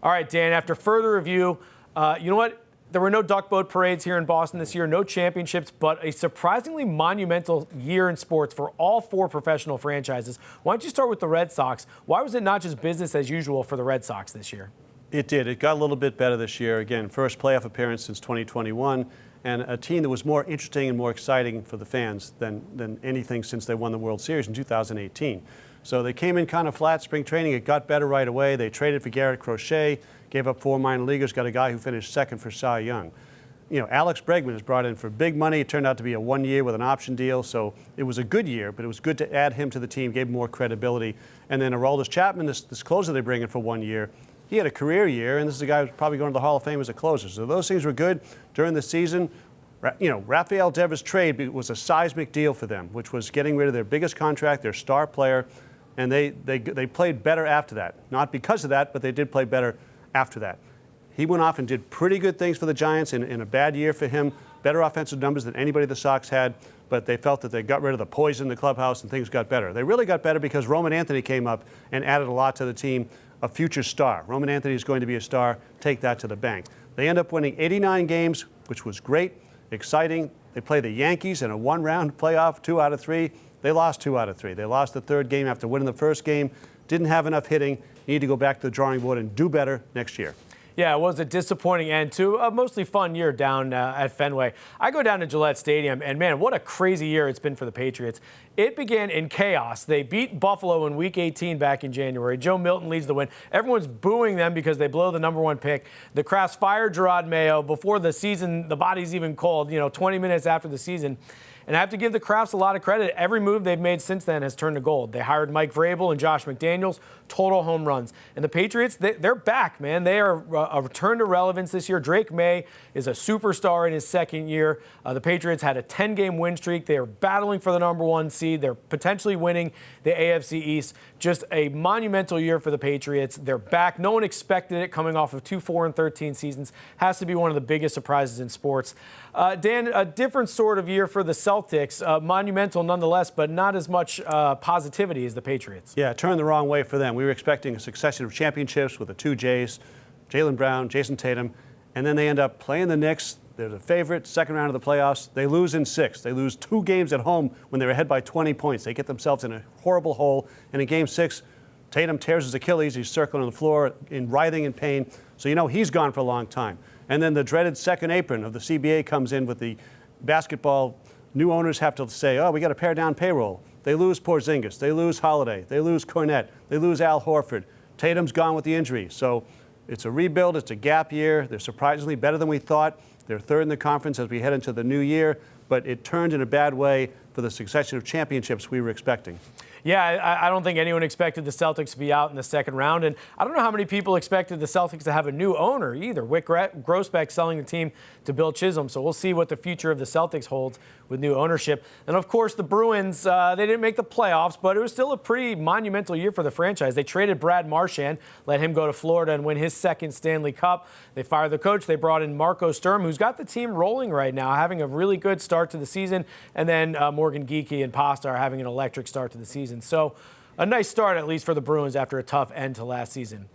All right, Dan, after further review, you know what? There were no duck boat parades here in Boston this year, no championships, but a surprisingly monumental year in sports for all four professional franchises. Why don't you start with the Red Sox? Why was it not just business as usual for the Red Sox this year? It did. It got a little bit better this year. Again, first playoff appearance since 2021, and a team that was more interesting and more exciting for the fans than anything since they won the World Series in 2018. So they came in kind of flat spring training. It got better right away. They traded for Garrett Crochet, gave up 4 minor leaguers, got a guy who finished second for Cy Young. You know, Alex Bregman is brought in for big money. It turned out to be a 1 year with an option deal. So it was a good year, but it was good to add him to the team, gave him more credibility. And then Aroldis Chapman, this closer they bring in for 1 year, he had a career year, and this is a guy who's probably going to the Hall of Fame as a closer. So those things were good during the season. You know, Rafael Devers' trade was a seismic deal for them, which was getting rid of their biggest contract, their star player, and they played better after that. Not because of that, but they did play better after that. He went off and did pretty good things for the Giants in a bad year for him, better offensive numbers than anybody the Sox had, but they felt that they got rid of the poison in the clubhouse and things got better. They really got better because Roman Anthony came up and added a lot to the team, a future star. Roman Anthony is going to be a star. Take that to the bank. They end up winning 89 games, which was great, exciting. They play the Yankees in a one-round playoff, 2 out of 3. They lost 2 out of 3. They lost the third game after winning the first game. Didn't have enough hitting. Need to go back to the drawing board and do better next year. Yeah, it was a disappointing end to a mostly fun year down at Fenway. I go down to Gillette Stadium, and man, what a crazy year it's been for the Patriots. It began in chaos. They beat Buffalo in Week 18 back in January. Joe Milton leads the win. Everyone's booing them because they blow the #1 pick. The Crafts fired Gerard Mayo before the season, the body's even cold, 20 minutes after the season. And I have to give the Crafts a lot of credit. Every move they've made since then has turned to gold. They hired Mike Vrabel and Josh McDaniels, total home runs. And the Patriots, they're back, man. They are a return to relevance this year. Drake May is a superstar in his second year. The Patriots had a 10-game win streak. They are battling for the #1 seed. They're potentially winning the AFC East. Just a monumental year for the Patriots. They're back. No one expected it coming off of 2 4-13 seasons. Has to be one of the biggest surprises in sports. Dan, a different sort of year for the Celtics, monumental nonetheless, but not as much positivity as the Patriots. Yeah, it turned the wrong way for them. We were expecting a succession of championships with the 2 Jays, Jaylen Brown, Jayson Tatum, and then they end up playing the Knicks. They're the favorite, second round of the playoffs. They lose in 6. They lose 2 games at home when they were ahead by 20 points. They get themselves in a horrible hole. And in Game 6, Tatum tears his Achilles. He's circling on the floor, writhing in pain. So he's gone for a long time. And then the dreaded second apron of the CBA comes in with the basketball. New owners have to say, oh, we got to pare down payroll. They lose Porzingis. They lose Holiday. They lose Cornette. They lose Al Horford. Tatum's gone with the injury. So it's a rebuild. It's a gap year. They're surprisingly better than we thought. They're third in the conference as we head into the new year. But it turned in a bad way for the succession of championships we were expecting. Yeah, I don't think anyone expected the Celtics to be out in the second round. And I don't know how many people expected the Celtics to have a new owner either. Wyc Grousbeck selling the team to Bill Chisholm. So we'll see what the future of the Celtics holds with new ownership. And, of course, the Bruins, they didn't make the playoffs, but it was still a pretty monumental year for the franchise. They traded Brad Marchand, let him go to Florida and win his second Stanley Cup. They fired the coach. They brought in Marco Sturm, who's got the team rolling right now, having a really good start to the season. And then Morgan Geekie and Pasta are having an electric start to the season. So a nice start, at least for the Bruins, after a tough end to last season.